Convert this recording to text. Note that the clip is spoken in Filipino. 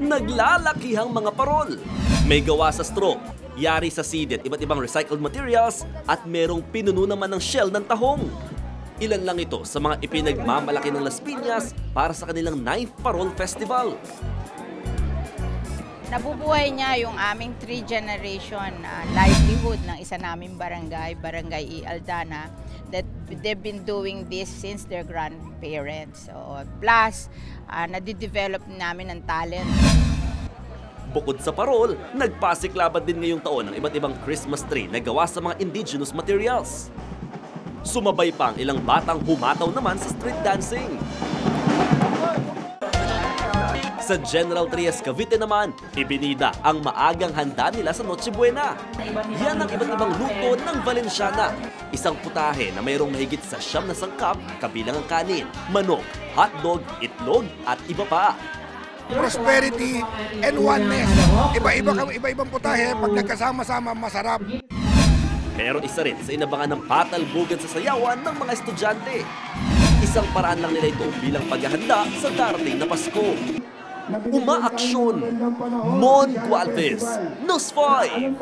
naglalakihang mga parol. May gawa sa straw, yari sa seed at iba't ibang recycled materials at merong pinuno naman ng shell ng tahong. Ilan lang ito sa mga ipinagmamalaki ng Las Piñas para sa kanilang 9th Parol Festival. Nabubuhay niya yung aming 3-generation livelihood ng isa naming barangay, Barangay E. Aldana, that they've been doing this since their grandparents. So, plus, nadidevelop namin ng talent. Bukod sa parol, nagpasiklaban din ngayong taon ng iba't ibang Christmas tree na gawa sa mga indigenous materials. Sumabay pa ang ilang batang humataw naman sa street dancing. Sa General Trias, Cavite naman, ibinida ang maagang handa nila sa Noche Buena. Yan ang iba't ibang luto ng Valenciana. Isang putahe na mayroong mahigit sa 9 na sangkap, kabilang ang kanin, manok, hotdog, itlog at iba pa. Prosperity and oneness. Iba-ibang putahe, pag nagkasama-sama, masarap. Pero isa rin sa inabangan ng patalbugan sa sayawan ng mga estudyante. Isang paraan lang nila ito bilang paghahanda sa darating na Pasko. Umaaksyon, Mon Gualvez, News 5.